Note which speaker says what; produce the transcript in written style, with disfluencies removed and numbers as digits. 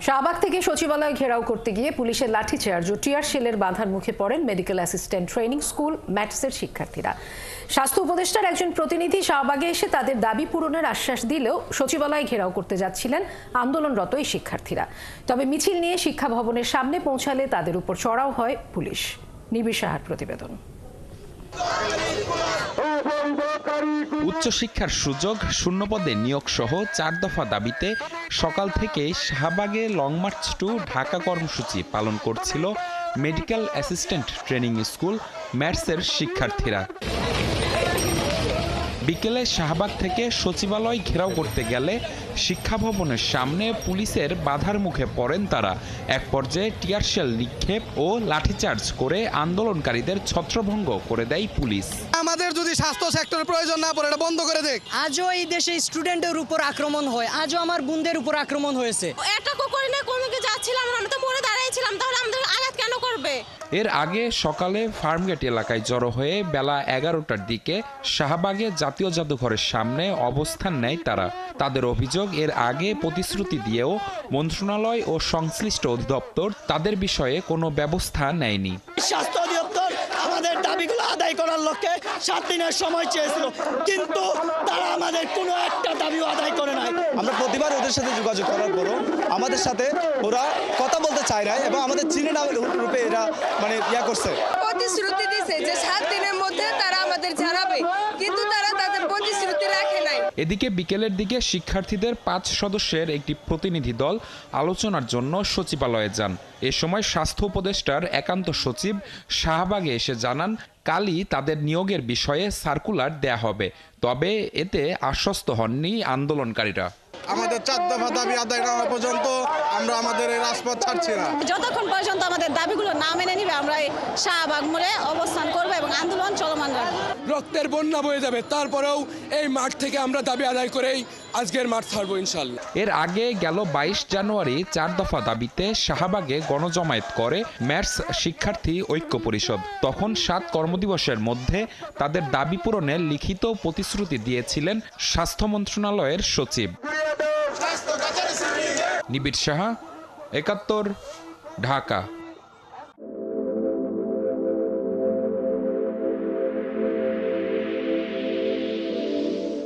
Speaker 1: শাহবাগ থেকে সচিবালয় ঘেরাও করতে গিয়ে পুলিশের লাঠিচার্জ ও টিয়ার শেলের বাধার মুখে পড়েন মেডিকেল অ্যাসিস্ট্যান্ট ট্রেনিং স্কুল ম্যাটসের শিক্ষার্থীরা। স্বাস্থ্য উপদেষ্টার একজন প্রতিনিধি শাহবাগে এসে তাদের দাবি পূরণের আশ্বাস দিলেও সচিবালয় ঘেরাও করতে যাচ্ছিলেন আন্দোলনরত এই শিক্ষার্থীরা। তবে মিছিল নিয়ে শিক্ষা ভবনের সামনে পৌঁছালে তাদের উপর চড়াও হয় পুলিশ। নিবিড় সাহার প্রতিবেদন।
Speaker 2: উচ্চশিক্ষার সুযোগ, শূন্যপদে নিয়োগ সহ 4 দফা দাবিতে সকাল থেকে শাহবাগে লং মার্চ টু ঢাকা কর্মসূচি পালন করছিল মেডিকেল অ্যাসিস্ট্যান্ট ট্রেনিং স্কুল ম্যাটসের শিক্ষার্থীরা। বিকেলে শাহবাগ থেকে সচিবালয় ঘেরাও করতে গেলে শিক্ষা ভবনের সামনে পুলিশের বাধার মুখে পড়েন তারা। এক পর্যায়ে টিয়ারশেল নিক্ষেপ ও লাঠিচার্জ করে আন্দোলনকারীদের ছত্রভঙ্গ করে দেয় পুলিশ।
Speaker 3: আমাদের যদি স্বাস্থ্য সেক্টরের প্রয়োজন না পড়ে এটা বন্ধ করে দেখ।
Speaker 4: আজও এই দেশে স্টুডেন্টের উপর আক্রমণ হয়, আজও আমার বোনদের উপর আক্রমণ হয়েছে।
Speaker 5: এটাকো করি না, কোনো কিছু যাচ্ছিলাম আমরা তো মরে দাঁড়াইছিলাম, তাহলে আমাদের আঘাত কেন করবে?
Speaker 2: এর আগে সকালে ফার্মগেট এলাকায় জড়ো হয়ে বেলা 11টার দিকে শাহবাগে জাতীয় জাদুঘরের সামনে অবস্থান নেয় তারা। তাদের অভিযোগ, এর আগে প্রতিশ্রুতি দিয়েও মন্ত্রণালয় ও সংশ্লিষ্ট অধিদপ্তর তাদের বিষয়ে কোনো ব্যবস্থা নেয়নি।
Speaker 6: স্বাস্থ্য অধিদপ্তর আমাদের দাবিগুলো আদায় করার লক্ষ্যে 7 দিনের সময় চেয়েছিল, কিন্তু তারা আমাদের কোনো একটা দাবিও আদায় করে নাই।
Speaker 3: আমরা প্রতিবার ওদের সাথে যোগাযোগ করার পরও আমাদের সাথে ওরা কথা বলতে চায় না এবং আমাদের চিনে না রূপে এরা করছে।
Speaker 7: প্রতিশ্রুতি দিয়েছে যে 7 দিনের মধ্যে তারা আমাদের জানাবে, কিন্তু তারা তাদের প্রতিশ্রুতি রাখে নাই।
Speaker 2: এদিকে বিকেলের দিকে শিক্ষার্থীদের 5 সদস্যের একটি প্রতিনিধি দল আলোচনার জন্য সচিবালয়ে যান। এ সময় স্বাস্থ্য উপদেষ্টার একান্ত সচিব শাহবাগে এসে জানান, কালই তাদের নিয়োগের বিষয়ে সার্কুলার দেয়া হবে। তবে এতে আশ্বস্ত হননি আন্দোলনকারীরা।
Speaker 3: আমাদের 4 দফা দাবি আদায় না হওয়া পর্যন্ত আমরা আমাদের এই রাজপথ ছাড়ছি না।
Speaker 5: যতক্ষণ পর্যন্ত আমাদের দাবিগুলো না মেনে নিবে আমরা এই শাহবাগ মোড়ে অবস্থান করব এবং আন্দোলন চলমান রাখবো।
Speaker 8: রক্তের বন্যা বয়ে যাবে, তারপরেও এই মাঠ থেকে আমরা দাবি আদায় করেই আজকের মাঠ ছাড়বো ইনশাল্লাহ।
Speaker 2: এর আগে গেল 22 জানুয়ারি 4 দফা দাবিতে শাহবাগে গণজমায়েত করে ম্যাটস শিক্ষার্থী ঐক্য পরিষদ। তখন 7 কর্মদিবসের মধ্যে তাদের দাবি পূরণের লিখিত প্রতিশ্রুতি দিয়েছিলেন স্বাস্থ্য মন্ত্রণালয়ের সচিব। নিবিড় সাহা, 71, ঢাকা।